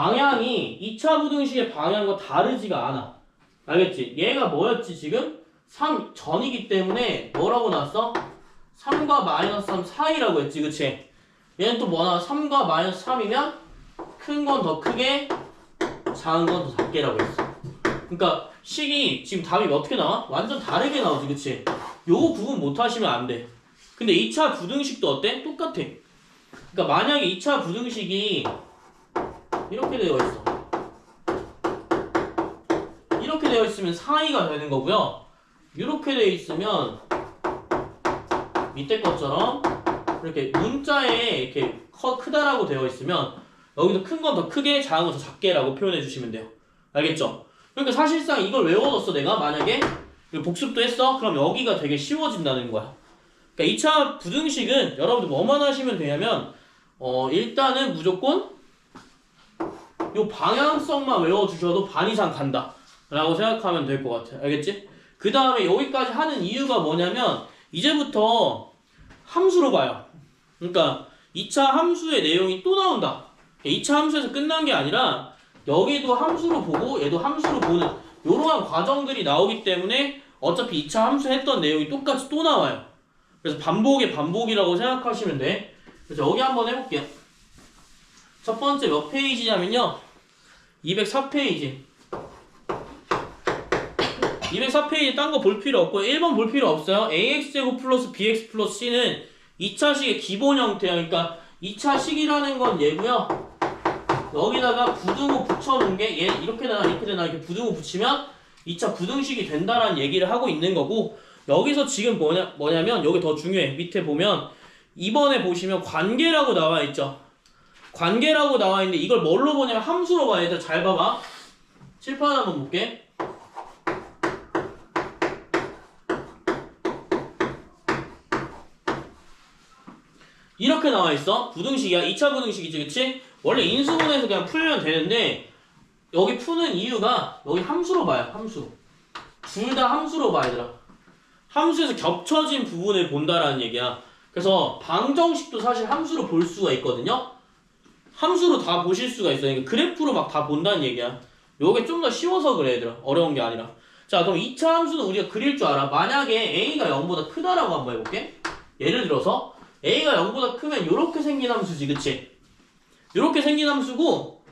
방향이 2차 부등식의 방향과 다르지가 않아. 알겠지? 얘가 뭐였지 지금? 3 전이기 때문에 뭐라고 나왔어? 3과 마이너스 3 사이라고 했지, 그치? 얘는 또 뭐 나와? 3과 마이너스 3이면 큰 건 더 크게, 작은 건 더 작게라고 했어. 그러니까 식이 지금 답이 어떻게 나와? 완전 다르게 나오지, 그치? 요거 구분 못 하시면 안 돼. 근데 2차 부등식도 어때? 똑같아. 그러니까 만약에 2차 부등식이 이렇게 되어 있어. 이렇게 되어 있으면 사이가 되는 거고요. 이렇게 되어 있으면 밑에 것처럼 이렇게 문자에 이렇게 크다라고 되어 있으면 여기서 큰 건 더 크게, 작은 건 더 작게라고 표현해 주시면 돼요. 알겠죠? 그러니까 사실상 이걸 외워뒀어, 내가. 만약에 복습도 했어? 그럼 여기가 되게 쉬워진다는 거야. 그러니까 2차 부등식은 여러분들 뭐만 하시면 되냐면 일단은 무조건 요 방향성만 외워주셔도 반 이상 간다 라고 생각하면 될 것 같아. 알겠지? 그 다음에 여기까지 하는 이유가 뭐냐면 이제부터 함수로 봐요. 그러니까 2차 함수의 내용이 또 나온다. 2차 함수에서 끝난 게 아니라 여기도 함수로 보고 얘도 함수로 보는 이러한 과정들이 나오기 때문에 어차피 2차 함수 했던 내용이 똑같이 또 나와요. 그래서 반복의 반복이라고 생각하시면 돼. 그래서 여기 한번 해볼게요. 첫 번째 몇 페이지냐면요, 204페이지. 204페이지 딴 거 볼 필요 없고 1번 볼 필요 없어요. ax제곱 플러스 bx 플러스 c는 2차식의 기본 형태야. 그러니까 2차식이라는 건 얘고요. 여기다가 부등호 붙여놓은 게 얘 이렇게 되나 이렇게 되나 이렇게 부등호 붙이면 2차 부등식이 된다라는 얘기를 하고 있는 거고, 여기서 지금 뭐냐면 여기 더 중요해. 밑에 보면 2번에 보시면 관계라고 나와 있죠. 관계라고 나와 있는데 이걸 뭘로 보냐면 함수로 봐야 돼. 잘 봐봐. 칠판 한번 볼게. 이렇게 나와 있어. 부등식이야. 2차 부등식이지, 그치? 원래 인수분해에서 그냥 풀면 되는데 여기 푸는 이유가 여기 함수로 봐요. 함수로. 둘 다 함수로 봐, 얘들아. 함수에서 겹쳐진 부분을 본다라는 얘기야. 그래서 방정식도 사실 함수로 볼 수가 있거든요. 함수로 다 보실 수가 있어요. 그러니까 그래프로 막 다 본다는 얘기야. 요게 좀 더 쉬워서 그래, 얘들아. 어려운 게 아니라. 자, 그럼 2차 함수는 우리가 그릴 줄 알아. 만약에 a가 0보다 크다라고 한번 해볼게. 예를 들어서 a가 0보다 크면 요렇게 생긴 함수지, 그치? 요렇게 생긴 함수고,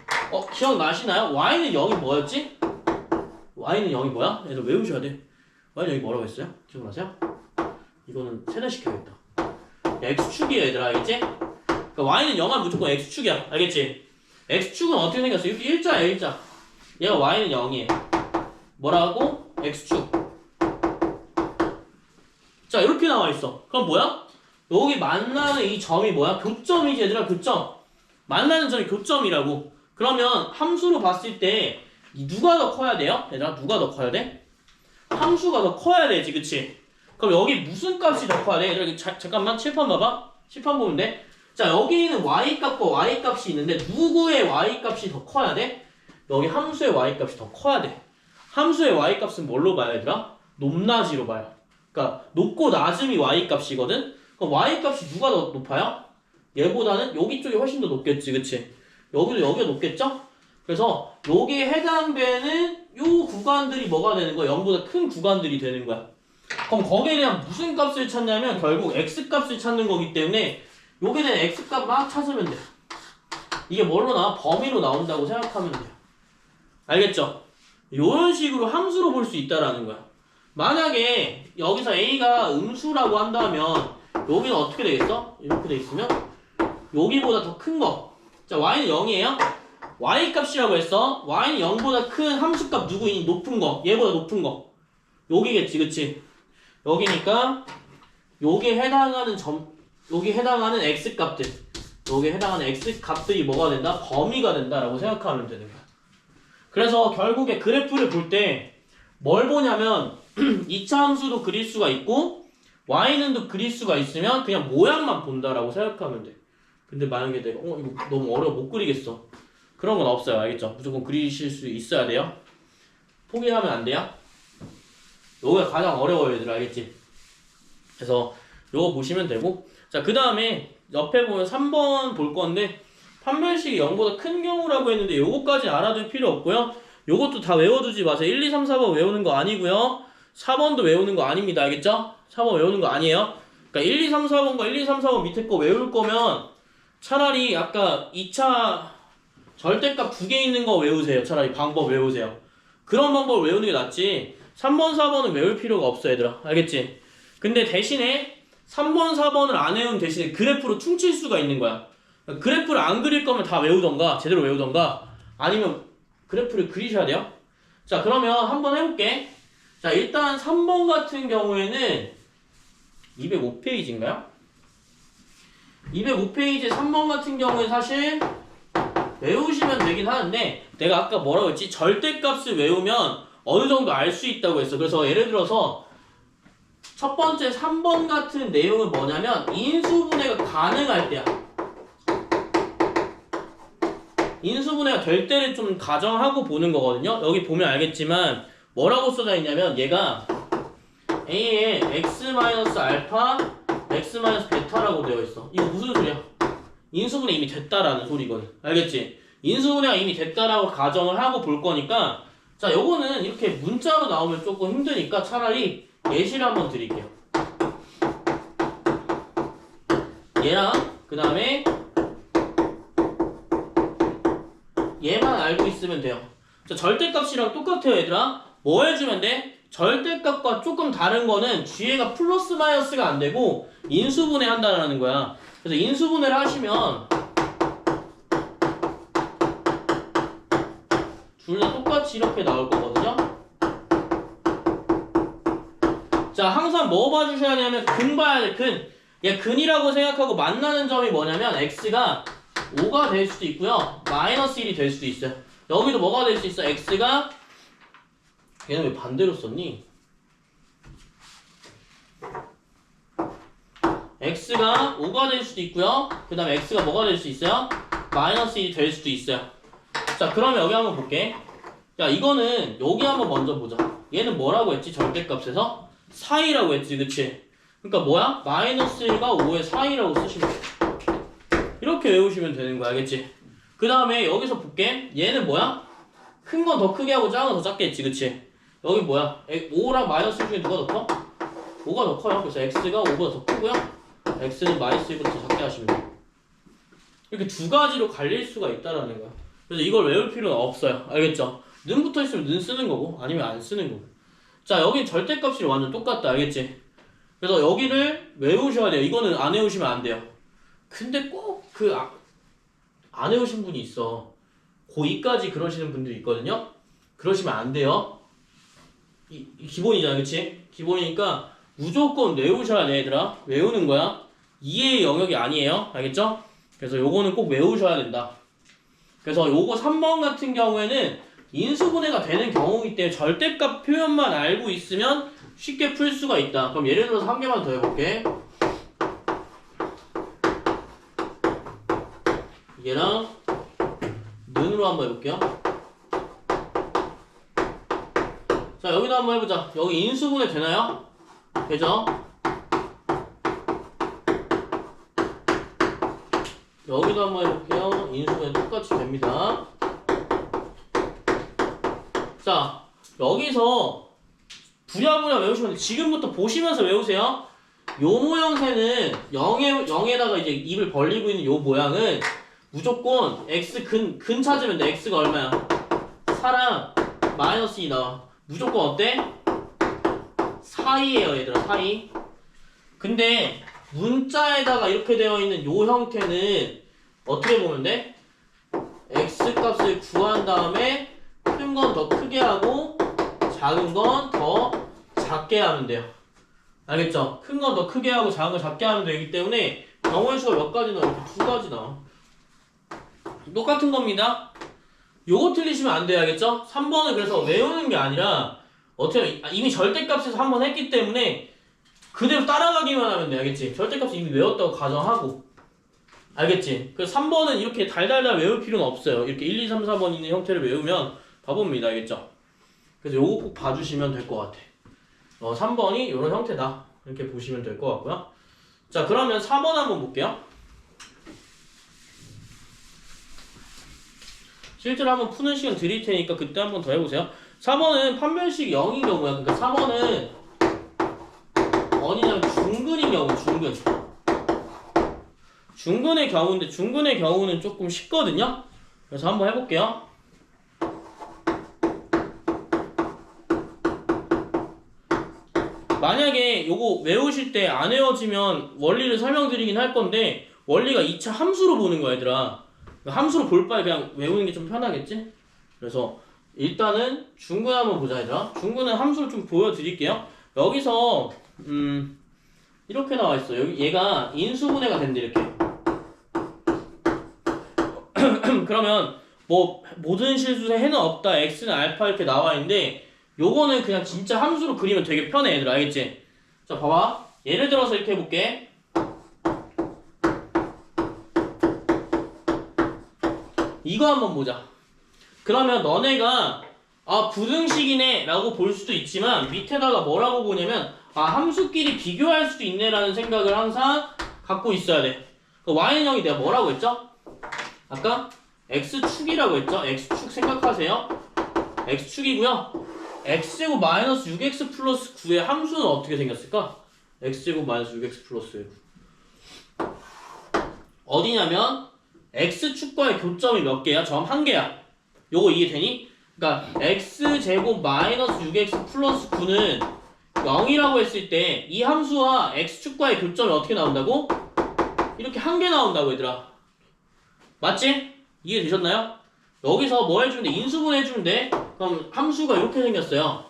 기억나시나요? y는 0이 뭐였지? y는 0이 뭐야? 얘들 외우셔야 돼. y는 0이 뭐라고 했어요? 기억나세요? 이거는 세뇌시켜야겠다. x축이에요, 얘들아. 알겠지? 그러니까 y는 0하면 무조건 x축이야. 알겠지? x축은 어떻게 생겼어? 이렇게 일자야, 일자. 얘가 y는 0이에요. 뭐라고? x축. 자, 이렇게 나와 있어. 그럼 뭐야? 여기 만나는 이 점이 뭐야? 교점이지, 얘들아. 교점. 만나는 점이 교점이라고. 그러면 함수로 봤을 때 누가 더 커야 돼요? 얘들아, 누가 더 커야 돼? 함수가 더 커야 되지, 그치? 그럼 여기 무슨 값이 더 커야 돼? 얘들아, 잠깐만 칠판 봐봐. 칠판 보면 돼. 자, 여기는 y값과 y값이 있는데 누구의 y값이 더 커야 돼? 여기 함수의 y값이 더 커야 돼. 함수의 y값은 뭘로 봐요, 얘들아? 높낮이로 봐요. 그러니까 높고 낮음이 y값이거든? 그럼 y값이 누가 더 높아요? 얘보다는 여기 쪽이 훨씬 더 높겠지, 그치? 여기가 높겠죠? 그래서 여기에 해당되는 요 구간들이 뭐가 되는 거야? 0보다 큰 구간들이 되는 거야. 그럼 거기에 대한 무슨 값을 찾냐면 결국 x값을 찾는 거기 때문에 여기에 대한 x값 막 찾으면 돼. 이게 뭘로 나와? 범위로 나온다고 생각하면 돼요. 알겠죠? 이런 식으로 함수로 볼 수 있다라는 거야. 만약에 여기서 a가 음수라고 한다면 여기는 어떻게 되겠어? 이렇게 돼 있으면 여기보다 더 큰 거. 자, y는 0이에요? y값이라고 했어. y는 0보다 큰 함수값 누구니? 높은 거. 얘보다 높은 거. 여기겠지, 그치? 여기니까 여기에 해당하는 여기 해당하는 x값들, 여기에 해당하는 x값들이 뭐가 된다? 범위가 된다라고 생각하면 되는 거야. 그래서 결국에 그래프를 볼 때 뭘 보냐면 2차 함수도 그릴 수가 있고 y는도 그릴 수가 있으면 그냥 모양만 본다라고 생각하면 돼. 근데 만약에 내가 이거 너무 어려워 못 그리겠어. 그런 건 없어요. 알겠죠? 무조건 그리실 수 있어야 돼요. 포기하면 안 돼요. 요게 가장 어려워요, 얘들. 알겠지? 그래서 요거 보시면 되고, 자, 그 다음에 옆에 보면 3번 볼 건데 판별식이 0보다 큰 경우라고 했는데 요거까지 알아둘 필요 없고요. 요것도 다 외워두지 마세요. 1, 2, 3, 4번 외우는 거 아니고요. 4번도 외우는 거 아닙니다. 알겠죠? 4번 외우는 거 아니에요. 그러니까 1, 2, 3, 4번과 1, 2, 3, 4번 밑에 거 외울 거면 차라리 아까 2차 절대값 두 개 있는 거 외우세요. 차라리 방법 외우세요. 그런 방법 외우는 게 낫지. 3번, 4번은 외울 필요가 없어 얘들아. 알겠지? 근데 대신에 3번, 4번을 안 외운 대신에 그래프로 퉁칠 수가 있는 거야. 그래프를 안 그릴 거면 다 외우던가 제대로 외우던가 아니면 그래프를 그리셔야 돼요. 자 그러면 한번 해볼게. 자 일단 3번 같은 경우에는 205페이지인가요? 205페이지 3번 같은 경우에 사실 외우시면 되긴 하는데 내가 아까 뭐라고 했지? 절대값을 외우면 어느 정도 알 수 있다고 했어. 그래서 예를 들어서 첫 번째 3번 같은 내용은 뭐냐면 인수분해가 가능할 때야. 인수분해가 될 때를 좀 가정하고 보는 거거든요. 여기 보면 알겠지만 뭐라고 써져 있냐면 얘가 A에 x-알파, x-베타라고 되어 있어. 이거 무슨 소리야? 인수분해 이미 됐다라는 소리거든. 알겠지? 인수분해가 이미 됐다라고 가정을 하고 볼 거니까 자 요거는 이렇게 문자로 나오면 조금 힘드니까 차라리 예시를 한번 드릴게요. 얘랑 그 다음에 얘만 알고 있으면 돼요. 자, 절대값이랑 똑같아요 얘들아. 뭐 해주면 돼? 절대값과 조금 다른 거는 뒤에가 플러스 마이너스가 안 되고 인수분해 한다는 거야. 그래서 인수분해를 하시면 둘 다 똑같이 이렇게 나올 거거든요. 자 항상 뭐 봐주셔야 되냐면 근 봐야 돼. 근. 얘 근이라고 생각하고 만나는 점이 뭐냐면 x가 5가 될 수도 있고요. 마이너스 1이 될 수도 있어요. 여기도 뭐가 될 수 있어? x가 얘는 왜 반대로 썼니? x가 5가 될 수도 있고요. 그 다음에 x가 뭐가 될 수 있어요? 마이너스 1이 될 수도 있어요. 자 그러면 여기 한번 볼게. 야 이거는 여기 한번 먼저 보자. 얘는 뭐라고 했지? 절대값에서? 사이라고 했지 그치? 그러니까 뭐야? 마이너스 1과 5의 사이라고 쓰시면 돼. 이렇게 외우시면 되는 거야 알겠지? 그 다음에 여기서 볼게. 얘는 뭐야? 큰 건 더 크게 하고 작은 건 더 작게 했지 그치? 여기 뭐야? 5랑 마이너스 1 중에 누가 더 커? 5가 더 커요. 그래서 x가 5보다 더 크고요. x는 마이너스 1보다 더 작게 하시면 돼. 이렇게 두 가지로 갈릴 수가 있다라는 거야. 그래서 이걸 외울 필요는 없어요. 알겠죠? 는 붙어 있으면 는 쓰는 거고 아니면 안 쓰는 거고. 자 여기 절대값이 완전 똑같다. 알겠지? 그래서 여기를 외우셔야 돼요. 이거는 안 외우시면 안 돼요. 근데 꼭 안 외우신 분이 있어. 고2까지 그러시는 분들이 있거든요. 그러시면 안 돼요. 이 기본이잖아 그치? 기본이니까 무조건 외우셔야 돼 얘들아. 외우는 거야. 이해의 영역이 아니에요. 알겠죠? 그래서 요거는 꼭 외우셔야 된다. 그래서 요거 3번 같은 경우에는 인수분해가 되는 경우이기 때문에 절대값 표현만 알고 있으면 쉽게 풀 수가 있다. 그럼 예를 들어서 한 개만 더 해볼게. 얘랑 는으로 한번 해볼게요. 자 여기도 한번 해보자. 여기 인수분해 되나요? 되죠? 여기도 한번 해볼게요. 인수분해 똑같이 됩니다. 자 여기서 부랴부랴 외우시면 지금부터 보시면서 외우세요. 요 모형새는 0에다가 이제 입을 벌리고 있는 요 모양은 무조건 x 근 찾으면 돼. x가 얼마야? 4랑 마이너스 2 나와. 무조건 어때? 사이에요 얘들아. 사이. 근데 문자에다가 이렇게 되어 있는 요 형태는 어떻게 보면 돼? x 값을 구한 다음에 큰 건 더 크게 하고 작은 건 더 작게 하면 돼요. 알겠죠? 큰 건 더 크게 하고 작은 건 작게 하면 되기 때문에 경우의 수가 몇 가지 나와? 이렇게 두 가지 나와. 똑같은 겁니다. 요거 틀리시면 안 돼요. 알겠죠? 3번은 그래서 외우는 게 아니라 어떻게 이미 절대값에서 한 번 했기 때문에 그대로 따라가기만 하면 돼. 알겠지? 절대값 이미 외웠다고 가정하고. 알겠지? 그래서 3번은 이렇게 달달달 외울 필요는 없어요. 이렇게 1, 2, 3, 4번 있는 형태를 외우면 바보입니다. 알겠죠? 그래서 요거 꼭 봐주시면 될 것 같아. 3번이 이런 형태다. 이렇게 보시면 될 것 같고요. 자 그러면 4번 한번 볼게요. 실제로 한번 푸는 시간 드릴 테니까 그때 한번 더 해보세요. 4번은 판별식 0인 경우야. 그러니까 4번은 어디냐면 중근인 경우, 중근. 중근의 경우인데 중근의 경우는 조금 쉽거든요. 그래서 한번 해볼게요. 만약에 요거 외우실 때 안 외워지면 원리를 설명드리긴 할 건데 원리가 2차 함수로 보는 거야 얘들아. 함수로 볼 바에 그냥 외우는 게 좀 편하겠지? 그래서 일단은 중근 한번 보자 얘들아. 중근은 함수를 좀 보여드릴게요. 여기서 이렇게 나와 있어. 여기 얘가 인수분해가 된대 이렇게. 그러면 뭐 모든 실수에 해는 없다, x는 알파 이렇게 나와 있는데 요거는 그냥 진짜 함수로 그리면 되게 편해 얘들아. 알겠지? 자 봐봐. 예를 들어서 이렇게 해볼게. 이거 한번 보자. 그러면 너네가 아 부등식이네 라고 볼 수도 있지만 밑에다가 뭐라고 보냐면 아 함수끼리 비교할 수도 있네 라는 생각을 항상 갖고 있어야 돼. 그 y는 0이 내가 뭐라고 했죠? 아까 x축이라고 했죠? x축 생각하세요. x축이고요. x제곱 마이너스 6x 플러스 9의 함수는 어떻게 생겼을까? x제곱 마이너스 6x 플러스 9 어디냐면 x축과의 교점이 몇 개야? 점 한 개야. 요거 이해되니? 그러니까 x제곱 마이너스 6x 플러스 9는 0이라고 했을 때 이 함수와 x축과의 교점이 어떻게 나온다고? 이렇게 한 개 나온다고 얘들아. 맞지? 이해되셨나요? 여기서 뭐 해주면 돼? 인수분해 해주면 돼? 그럼 함수가 이렇게 생겼어요.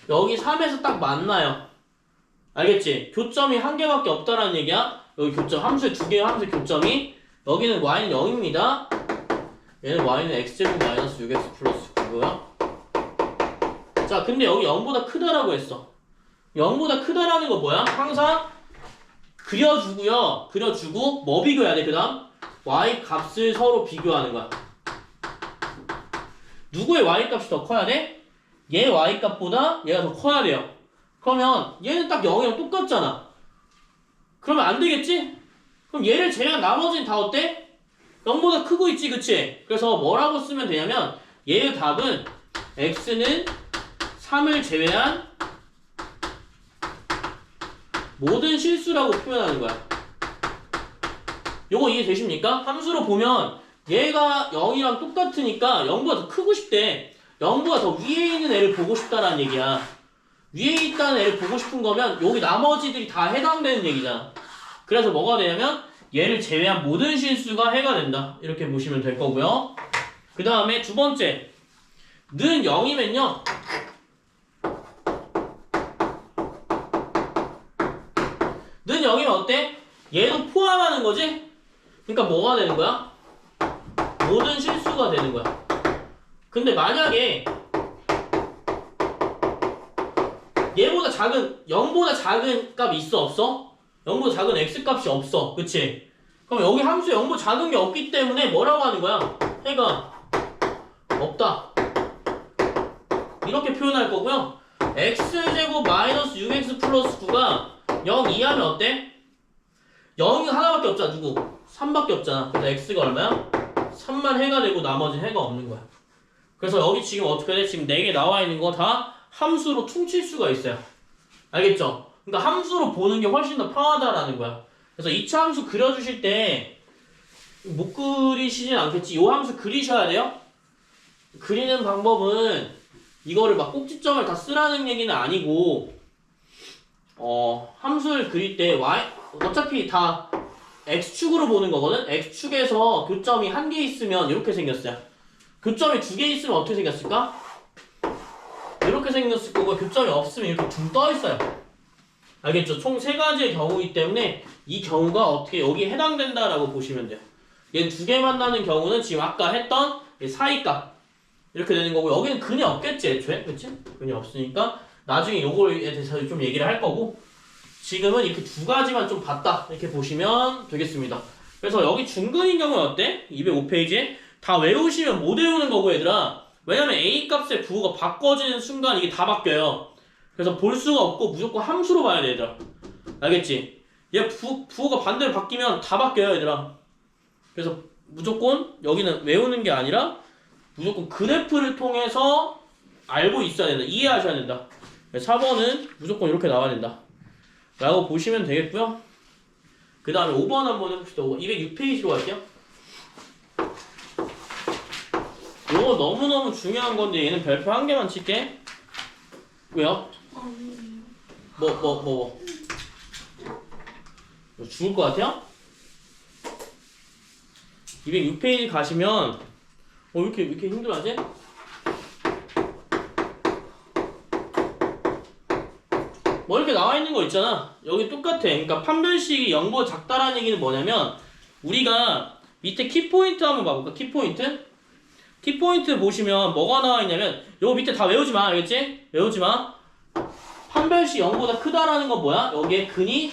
여기 3에서 딱 만나요. 알겠지? 교점이 한 개밖에 없다라는 얘기야. 여기 교점, 함수의 두 개의 함수의 교점이 여기는 y는 0입니다. 얘는 y는 x제곱 마이너스 6x 플러스 9고요. 자, 근데 여기 0보다 크다라고 했어. 0보다 크다라는 거 뭐야? 항상 그려주고요. 그려주고 뭐 비교해야 돼? 그 다음 y 값을 서로 비교하는 거야. 누구의 y 값이 더 커야 돼? 얘 y 값보다 얘가 더 커야 돼요. 그러면 얘는 딱 0이랑 똑같잖아. 그러면 안 되겠지? 그럼 얘를 제외한 나머지는 다 어때? 0보다 크고 있지, 그치? 그래서 뭐라고 쓰면 되냐면 얘의 답은 x는 3을 제외한 모든 실수라고 표현하는 거야. 요거 이해되십니까? 함수로 보면 얘가 0이랑 똑같으니까 0보다 더 크고 싶대. 0보다 더 위에 있는 애를 보고 싶다라는 얘기야. 위에 있다는 애를 보고 싶은 거면 여기 나머지들이 다 해당되는 얘기잖아. 그래서 뭐가 되냐면 얘를 제외한 모든 실수가 해가 된다. 이렇게 보시면 될 거고요. 그 다음에 두 번째 는 0이면요 는 0이면 어때? 얘도 포함하는 거지? 그러니까 뭐가 되는 거야? 모든 실수가 되는 거야. 근데 만약에 얘보다 작은 0보다 작은 값이 있어 없어? 0보다 작은 x값이 없어. 그치? 그럼 여기 함수에 0보다 작은 게 없기 때문에 뭐라고 하는 거야? 해가 없다. 이렇게 표현할 거고요. x제곱 마이너스 6x 플러스 9가 0 이하면 어때? 0이 하나밖에 없잖아. 누구? 3밖에 없잖아. 그래서 x가 얼마야? 3만 해가 되고 나머지는 해가 없는 거야. 그래서 여기 지금 어떻게 돼? 지금 4개 나와 있는 거 다 함수로 퉁칠 수가 있어요. 알겠죠? 그러니까 함수로 보는 게 훨씬 더 편하다라는 거야. 그래서 2차 함수 그려주실 때 못 그리시진 않겠지. 이 함수 그리셔야 돼요. 그리는 방법은 이거를 막 꼭지점을 다 쓰라는 얘기는 아니고 함수를 그릴 때 어차피 다 x축으로 보는 거거든. x축에서 교점이 한 개 있으면 이렇게 생겼어요. 교점이 두 개 있으면 어떻게 생겼을까? 이렇게 생겼을 거고 교점이 없으면 이렇게 둥 떠 있어요. 알겠죠? 총 세 가지의 경우이기 때문에 이 경우가 어떻게 여기에 해당된다라고 보시면 돼요. 얘 두 개 만나는 경우는 지금 아까 했던 사이값 이렇게 되는 거고 여기는 근이 없겠지 애초에. 그치? 근이 없으니까 나중에 요거에 대해서 좀 얘기를 할 거고 지금은 이렇게 두 가지만 좀 봤다 이렇게 보시면 되겠습니다. 그래서 여기 중근인 경우는 어때? 205페이지에 다 외우시면 못 외우는 거고 얘들아. 왜냐면 a 값의 부호가 바꿔지는 순간 이게 다 바뀌어요. 그래서 볼 수가 없고 무조건 함수로 봐야 돼 얘들아. 알겠지? 얘 부호가 반대로 바뀌면 다 바뀌어요 얘들아. 그래서 무조건 여기는 외우는 게 아니라 무조건 그래프를 통해서 알고 있어야 된다. 이해하셔야 된다. 4번은 무조건 이렇게 나와야 된다. 라고 보시면 되겠고요. 그 다음에 5번 한번 해봅시다. 206페이지로 갈게요. 이거 너무너무 중요한 건데 얘는 별표 한 개만 칠게. 왜요? 뭐? 죽을 것 같아요? 206페이지 가시면 왜 이렇게 힘들어하지? 뭐 이렇게 나와 있는 거 있잖아. 여기 똑같아. 그러니까 판별식이 0보다 작다라는 얘기는 뭐냐면 우리가 밑에 키포인트 한번 봐볼까? 키포인트 보시면 뭐가 나와 있냐면 요거 밑에 다 외우지 마. 알겠지? 외우지 마. 판별식 0보다 크다라는 건 뭐야? 여기에 근이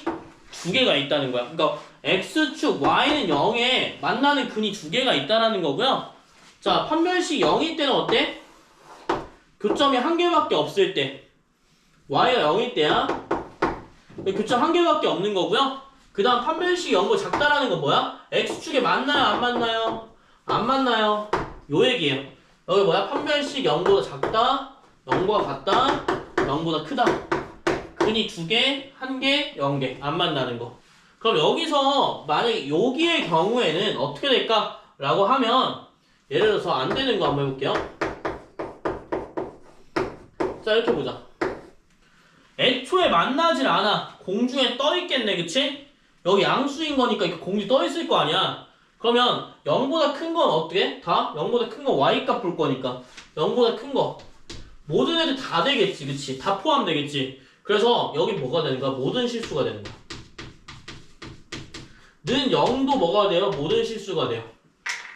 두 개가 있다는 거야. 그러니까 x축 y는 0에 만나는 근이 두 개가 있다라는 거고요. 자, 판별식 0일 때는 어때? 교점이 한 개밖에 없을 때. y가 0일 때야. 교점 한 개밖에 없는 거고요. 그 다음 판별식이 0보다 작다라는 건 뭐야? x축에 만나요? 안 만나요? 안 만나요. 요 얘기예요. 여기 뭐야? 판별식 0보다 작다, 0보다 같다, 0보다 크다. 근이 2개, 1개, 0개. 안 만나는 거. 그럼 여기서 만약에 여기의 경우에는 어떻게 될까? 라고 하면 예를 들어서 안 되는 거 한번 해볼게요. 자, 이렇게 보자. 애초에 만나질 않아. 공중에 떠있겠네, 그치? 여기 양수인 거니까 이렇게 공중에 떠있을 거 아니야. 그러면 0보다 큰 건 어떻게? 다? 0보다 큰 건 y값 볼 거니까 0보다 큰 거 모든 애들 다 되겠지, 그치? 다 포함되겠지. 그래서 여기 뭐가 되는 거야? 모든 실수가 되는 거야. 는 0도 뭐가 돼요? 모든 실수가 돼요.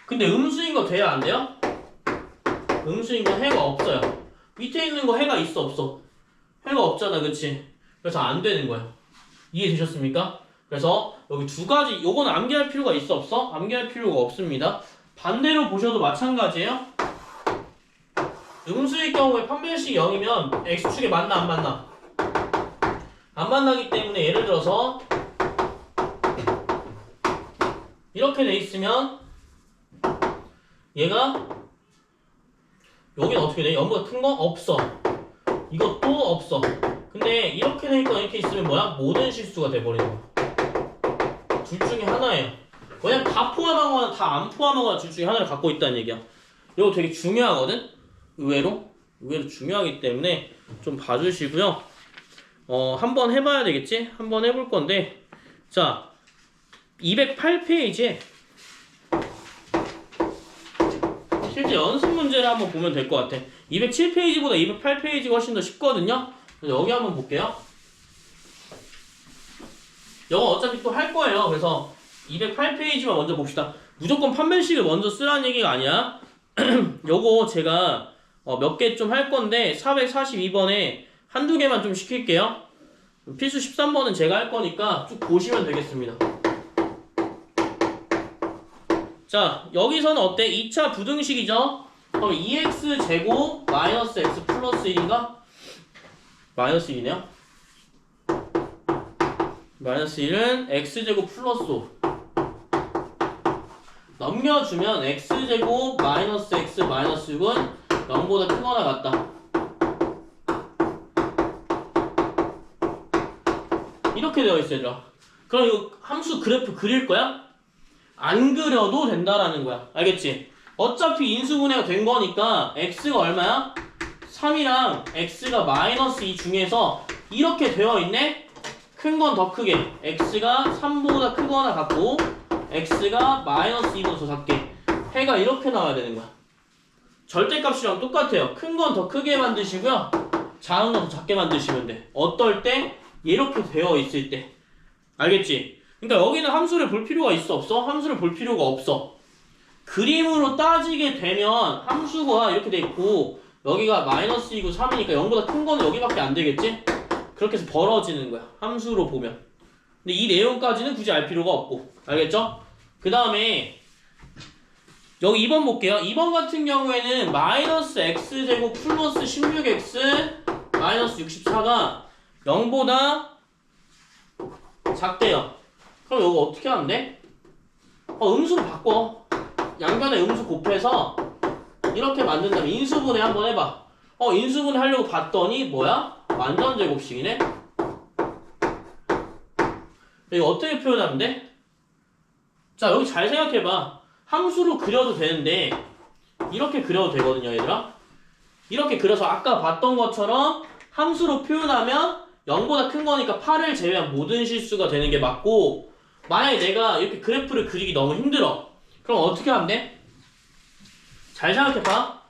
근데 음수인 거 돼야 안 돼요? 음수인 거 해가 없어요. 밑에 있는 거 해가 있어, 없어? 해가 없잖아, 그치? 그래서 안 되는 거예요. 이해되셨습니까? 그래서 여기 두 가지, 요거는 암기할 필요가 있어, 없어? 암기할 필요가 없습니다. 반대로 보셔도 마찬가지예요. 음수일 경우에 판별식 0이면 x축에 만나, 안 만나? 안 만나기 때문에 예를 들어서 이렇게 돼 있으면 얘가 여기는 어떻게 돼? 0보다 큰 거? 없어. 이것도 없어. 근데 이렇게 되니까 이렇게 있으면 뭐야? 모든 실수가 돼버리는 거야. 둘 중에 하나예요. 왜냐면 다 포함하거나 다 안 포함하거나 둘 중에 하나를 갖고 있다는 얘기야. 이거 되게 중요하거든? 의외로 중요하기 때문에 좀 봐주시고요. 한번 해봐야 되겠지? 한번 해볼 건데, 자, 208페이지에 실제 연습 문제를 한번 보면 될 것 같아. 207페이지보다 208페이지가 훨씬 더 쉽거든요. 여기 한번 볼게요. 이거 어차피 또 할 거예요. 그래서 208페이지만 먼저 봅시다. 무조건 판별식을 먼저 쓰라는 얘기가 아니야. 요거 제가 몇 개 좀 할 건데 442번에 한두 개만 좀 시킬게요. 필수 13번은 제가 할 거니까 쭉 보시면 되겠습니다. 자, 여기서는 어때? 2차 부등식이죠? 그럼 2x제곱 마이너스 x 플러스 1인가? 마이너스 1이네요. 마이너스 1은 x제곱 플러스 5 넘겨주면 x제곱 마이너스 x 마이너스 6은 0보다 크거나 같다. 이렇게 되어 있어, 얘들아. 그럼 이거 함수 그래프 그릴 거야? 안 그려도 된다라는 거야. 알겠지? 어차피 인수분해가 된 거니까 x가 얼마야? 3이랑 x가 마이너스 2 중에서 이렇게 되어 있네? 큰 건 더 크게. x가 3보다 크거나 같고 x가 마이너스 2보다 더 작게. 해가 이렇게 나와야 되는 거야. 절대값이랑 똑같아요. 큰 건 더 크게 만드시고요. 작은 건 더 작게 만드시면 돼. 어떨 때? 이렇게 되어 있을 때. 알겠지? 그러니까 여기는 함수를 볼 필요가 있어, 없어? 함수를 볼 필요가 없어. 그림으로 따지게 되면 함수가 이렇게 돼 있고 여기가 마이너스 2고 3이니까 0보다 큰 거는 여기밖에 안 되겠지? 그렇게 해서 벌어지는 거야. 함수로 보면. 근데 이 내용까지는 굳이 알 필요가 없고. 알겠죠? 그 다음에 여기 2번 볼게요. 2번 같은 경우에는 마이너스 x제곱 플러스 16x 마이너스 64가 0보다 작대요. 그럼 이거 어떻게 하면 돼? 음수로 바꿔. 양변의 음수 곱해서 이렇게 만든 다음에 인수분해 한번 해봐. 인수분해 하려고 봤더니 뭐야? 완전 제곱식이네. 이거 어떻게 표현하면 돼? 자, 여기 잘 생각해봐. 함수로 그려도 되는데 이렇게 그려도 되거든요, 얘들아. 이렇게 그려서 아까 봤던 것처럼 함수로 표현하면 0보다 큰 거니까 8을 제외한 모든 실수가 되는 게 맞고, 만약에 내가 이렇게 그래프를 그리기 너무 힘들어. 그럼 어떻게 하면 돼? 잘 생각해봐.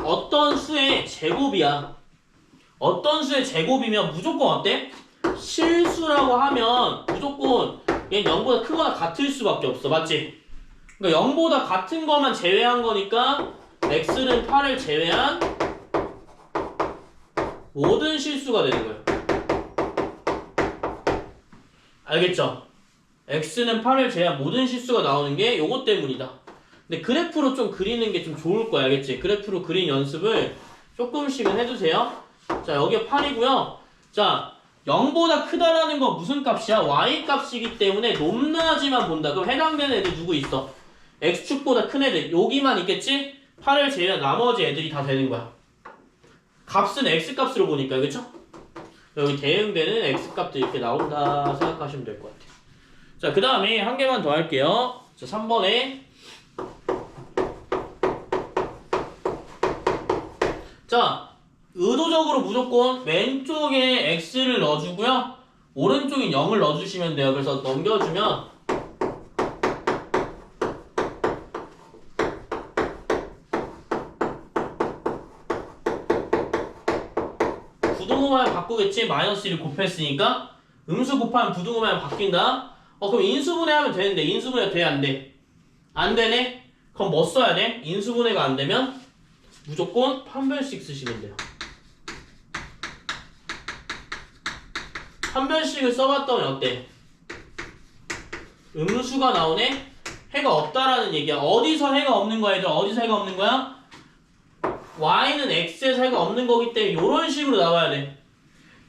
어떤 수의 제곱이야. 어떤 수의 제곱이면 무조건 어때? 실수라고 하면 무조건 얘는 0보다 크거나 같을 수밖에 없어. 맞지? 그러니까 0보다 같은 것만 제외한 거니까 x는 8을 제외한 모든 실수가 되는 거예요. 알겠죠? x는 8을 제외한 모든 실수가 나오는 게 요거 때문이다. 근데 그래프로 좀 그리는 게 좀 좋을 거야. 알겠지? 그래프로 그린 연습을 조금씩은 해주세요. 자, 여기가 8이고요. 자, 0보다 크다라는 건 무슨 값이야? y 값이기 때문에 높낮이만 본다. 그럼 해당되는 애들 누구 있어? x축보다 큰 애들. 여기만 있겠지? 8을 제외한 나머지 애들이 다 되는 거야. 값은 x값으로 보니까, 그쵸? 여기 대응되는 x값도 이렇게 나온다 생각하시면 될 것 같아요. 자, 그 다음에 한 개만 더 할게요. 자, 3번에 자, 의도적으로 무조건 왼쪽에 x를 넣어주고요. 오른쪽에 0을 넣어주시면 돼요. 그래서 넘겨주면 부등호만 바꾸겠지? 마이너스 1을 곱했으니까 음수 곱하면 부등호만 바뀐다. 그럼 인수분해하면 되는데 인수분해가 돼? 안 돼? 안 되네? 그럼 뭐 써야 돼? 인수분해가 안 되면 무조건 판별식 쓰시면 돼요. 판별식을 써봤더니 어때? 음수가 나오네? 해가 없다라는 얘기야. 어디서 해가 없는 거야, 얘들아? 어디서 해가 없는 거야? y는 x에서 해가 없는 거기 때문에 이런 식으로 나와야 돼.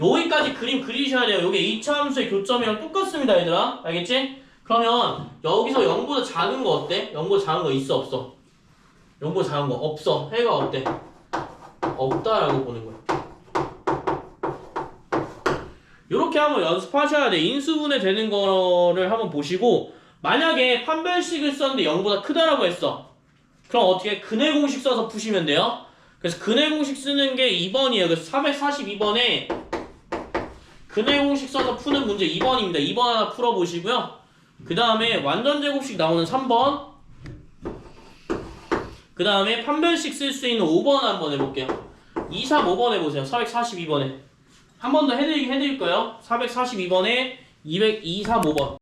여기까지 그림 그리셔야 돼요. 이게 2차 함수의 교점이랑 똑같습니다, 얘들아. 알겠지? 그러면 여기서 0보다 작은 거 어때? 0보다 작은 거 있어, 없어? 0보다 작은 거 없어. 해가 어때? 없다라고 보는 거야. 이렇게 한번 연습하셔야 돼. 인수분해 되는 거를 한번 보시고, 만약에 판별식을 썼는데 0보다 크다라고 했어. 그럼 어떻게? 근해 공식 써서 푸시면 돼요. 그래서 근해 공식 쓰는 게 2번이에요. 그래서 442번에 근해 공식 써서 푸는 문제 2번입니다. 2번 하나 풀어보시고요. 그 다음에 완전 제곱식 나오는 3번, 그 다음에 판별식 쓸 수 있는 5번 한번 해볼게요. 2, 3, 5번 해보세요. 442번에 한 번 더 해드릴 거예요. 442번에 200, 2, 3, 5번